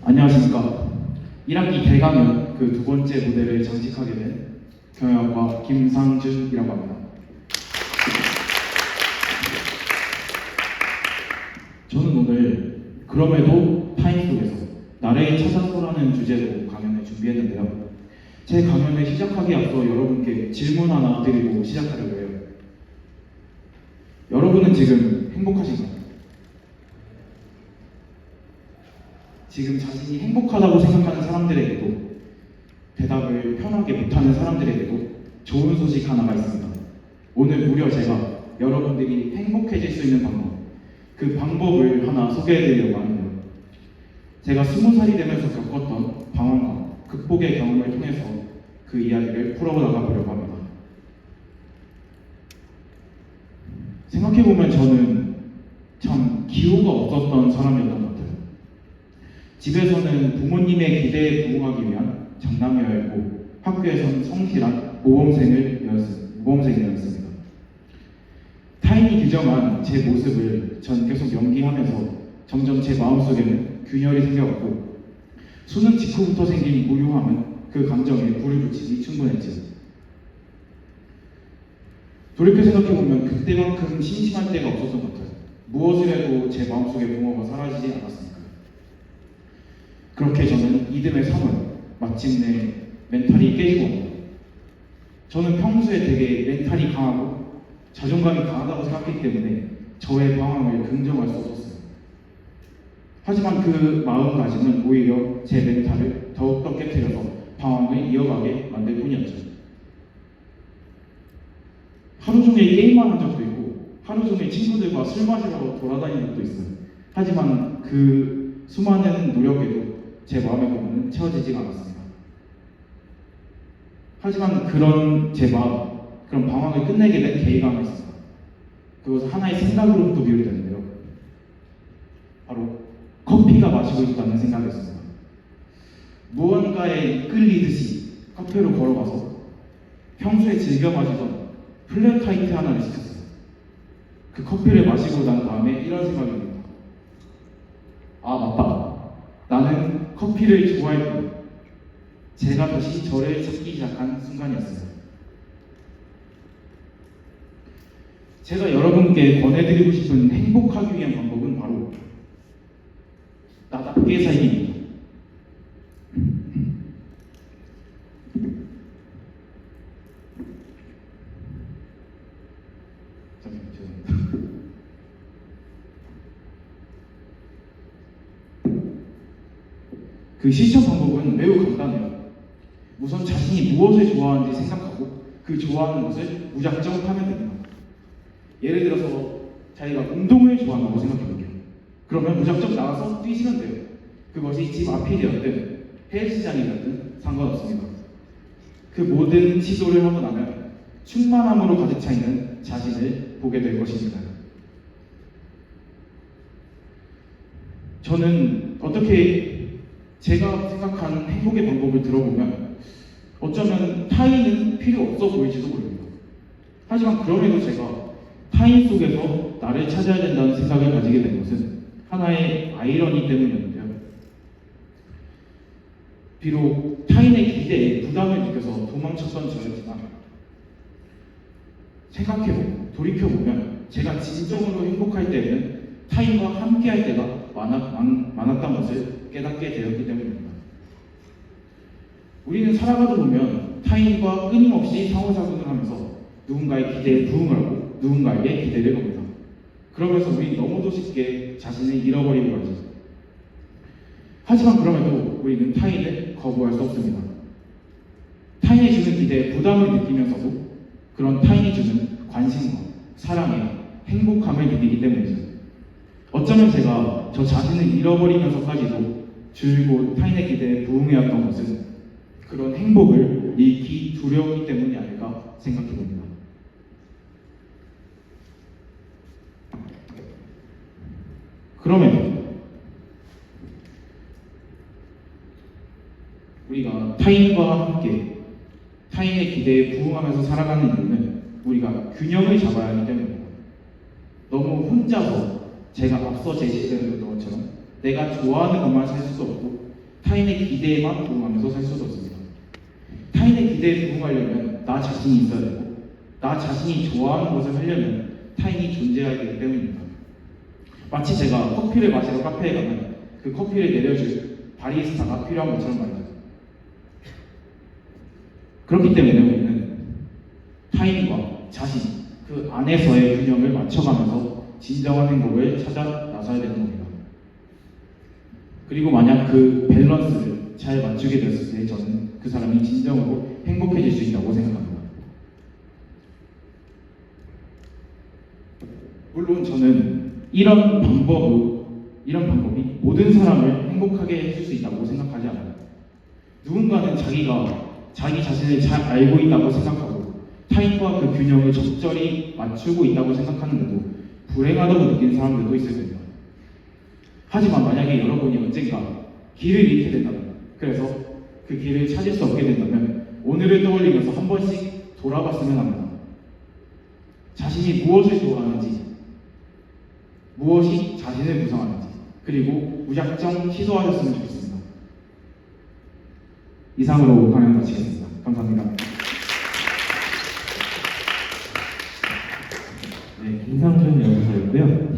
안녕하십니까. 1학기 대강연 그 두 번째 무대를 장식하게 된 경영학과 김상준이라고 합니다. 저는 오늘 그럼에도 타인 속에서 나를 찾아서라는 주제로 강연을 준비했는데요. 제 강연을 시작하기 앞서 여러분께 질문 하나 드리고 시작하려고 해요. 여러분은 지금 행복하신가요? 지금 자신이 행복하다고 생각하는 사람들에게도 대답을 편하게 못하는 사람들에게도 좋은 소식 하나가 있습니다. 오늘 무려 제가 여러분들이 행복해질 수 있는 방법, 그 방법을 하나 소개해드리려고 하는데요. 제가 20살이 되면서 겪었던 방황과 극복의 경험을 통해서 그 이야기를 풀어나가 보려고 합니다. 생각해보면 저는 참 기호가 없었던 사람이었던 것 같아요. 집에서는 부모님의 기대에 부응하기 위한 장남이었고 학교에서는 성실한 모범생이었습니다. 타인이 규정한 제 모습을 전 계속 연기하면서 점점 제 마음속에는 균열이 생겨갔고 수능 직후부터 생긴 무료함은 그 감정에 불을 붙이기 충분했죠. 돌이켜 생각해보면 그때만큼 심심할 때가 없었던 것 같아요. 무엇을 해도 제 마음속의 붕어가 사라지지 않았으니까요. 그렇게 저는 이듬해 3월 마침내 멘탈이 깨지고 옵니다. 저는 평소에 되게 멘탈이 강하고 자존감이 강하다고 생각했기 때문에 저의 방황을 긍정할 수 없었어요. 하지만 그 마음가짐은 오히려 제 멘탈을 더욱더 깨트려서 방황을 이어가게 만들 뿐이었죠. 하루 종일 게임만 한 적도 있고 하루 종일 친구들과 술 마시러 돌아다닌 적도 있어요. 하지만 그 수많은 노력에도 제 마음의 부분은 채워지지가 않았습니다. 하지만 그런 제 마음, 그런 방황을 끝내게 된 계기가 하나 있습니다. 그것은 하나의 생각으로부터 비롯이 되는데요. 바로 커피가 마시고 싶다는 생각이었습니다. 무언가에 이끌리듯이 카페로 걸어가서 평소에 즐겨 마시던 플랫 화이트 하나를 시켰어요. 그 커피를 마시고 난 다음에 이런 생각이 듭니다. 아, 맞다. 나는 커피를 좋아했고 제가 다시 저를 찾기 시작한 순간이었어요. 제가 여러분께 권해드리고 싶은 행복하기 위한 방법은 바로 나답게 살기입니다. 그 실천 방법은 매우 간단해요. 우선 자신이 무엇을 좋아하는지 생각하고 그 좋아하는 것을 무작정 하면 됩니다. 예를 들어서 자기가 운동을 좋아한다고 생각해볼게요. 그러면 무작정 나가서 뛰시면 돼요. 그것이 집 앞이 되었든 헬스장이 되었든 상관없습니다. 그 모든 시도를 하고 나면 충만함으로 가득 차 있는 자신을 보게 될 것입니다. 저는 어떻게 제가 생각한 행복의 방법을 들어보면 어쩌면 타인은 필요 없어 보일지도 모릅니다. 하지만 그럼에도 제가 타인 속에서 나를 찾아야 된다는 생각을 가지게 된 것은 하나의 아이러니 때문이었는데요. 비록 타인의 기대에 부담을 느껴서 도망쳤던 저였지만 생각해보고 돌이켜보면 제가 진정으로 행복할 때에는 타인과 함께할 때가 많았던 것을 깨닫게 되었기 때문입니다. 우리는 살아가다 보면 타인과 끊임없이 상호작용을 하면서 누군가의 기대에 부응을 하고 누군가에게 기대를 겁니다. 그러면서 우리는 너무도 쉽게 자신을 잃어버리고 하죠. 하지만 그럼에도 우리는 타인을 거부할 수 없습니다. 타인이 주는 기대에 부담을 느끼면서도 그런 타인이 주는 관심과 사랑에 행복함을 느끼기 때문이죠. 어쩌면 제가 저 자신을 잃어버리면서까지도 줄곧 타인의 기대에 부응해왔던 것은 그런 행복을 잃기 두려웠기 때문이 아닐까 생각해봅니다. 그러면 우리가 타인과 함께 타인의 기대에 부응하면서 살아가는 이유는 우리가 균형을 잡아야 하기 때문입니다. 너무 혼자서 제가 앞서 제시했던 것처럼 내가 좋아하는 것만 살 수도 없고 타인의 기대에만 부응하면서 살 수도 없습니다. 타인의 기대에 부응하려면 나 자신이 있어야 되고, 나 자신이 좋아하는 것을 하려면 타인이 존재해야 되기 때문입니다. 마치 제가 커피를 마시러 카페에 가면 그 커피를 내려줄 바리스타가 필요한 것처럼 말이죠. 그렇기 때문에 우리는 타인과 자신, 그 안에서의 균형을 맞춰가면서 진정한 행복을 찾아 나서야 되는 겁니다. 그리고 만약 그 밸런스를 잘 맞추게 되었을 때 저는 그 사람이 진정으로 행복해질 수 있다고 생각합니다. 물론 저는 이런 방법이 모든 사람을 행복하게 해줄 수 있다고 생각하지 않아요. 누군가는 자기가 자기 자신을 잘 알고 있다고 생각하고 타인과 그 균형을 적절히 맞추고 있다고 생각하는데도 불행하다고 느끼는 사람들도 있을 겁니다. 하지만 만약에 여러분이 언젠가 길을 잃게 된다면, 그래서 그 길을 찾을 수 없게 된다면 오늘을 떠올리면서 한 번씩 돌아봤으면 합니다. 자신이 무엇을 좋아하는지, 무엇이 자신을 구성하는지, 그리고 무작정 시도하셨으면 좋겠습니다. 이상으로 강연 마치겠습니다. 감사합니다. 네, 김상준 연구소였고요.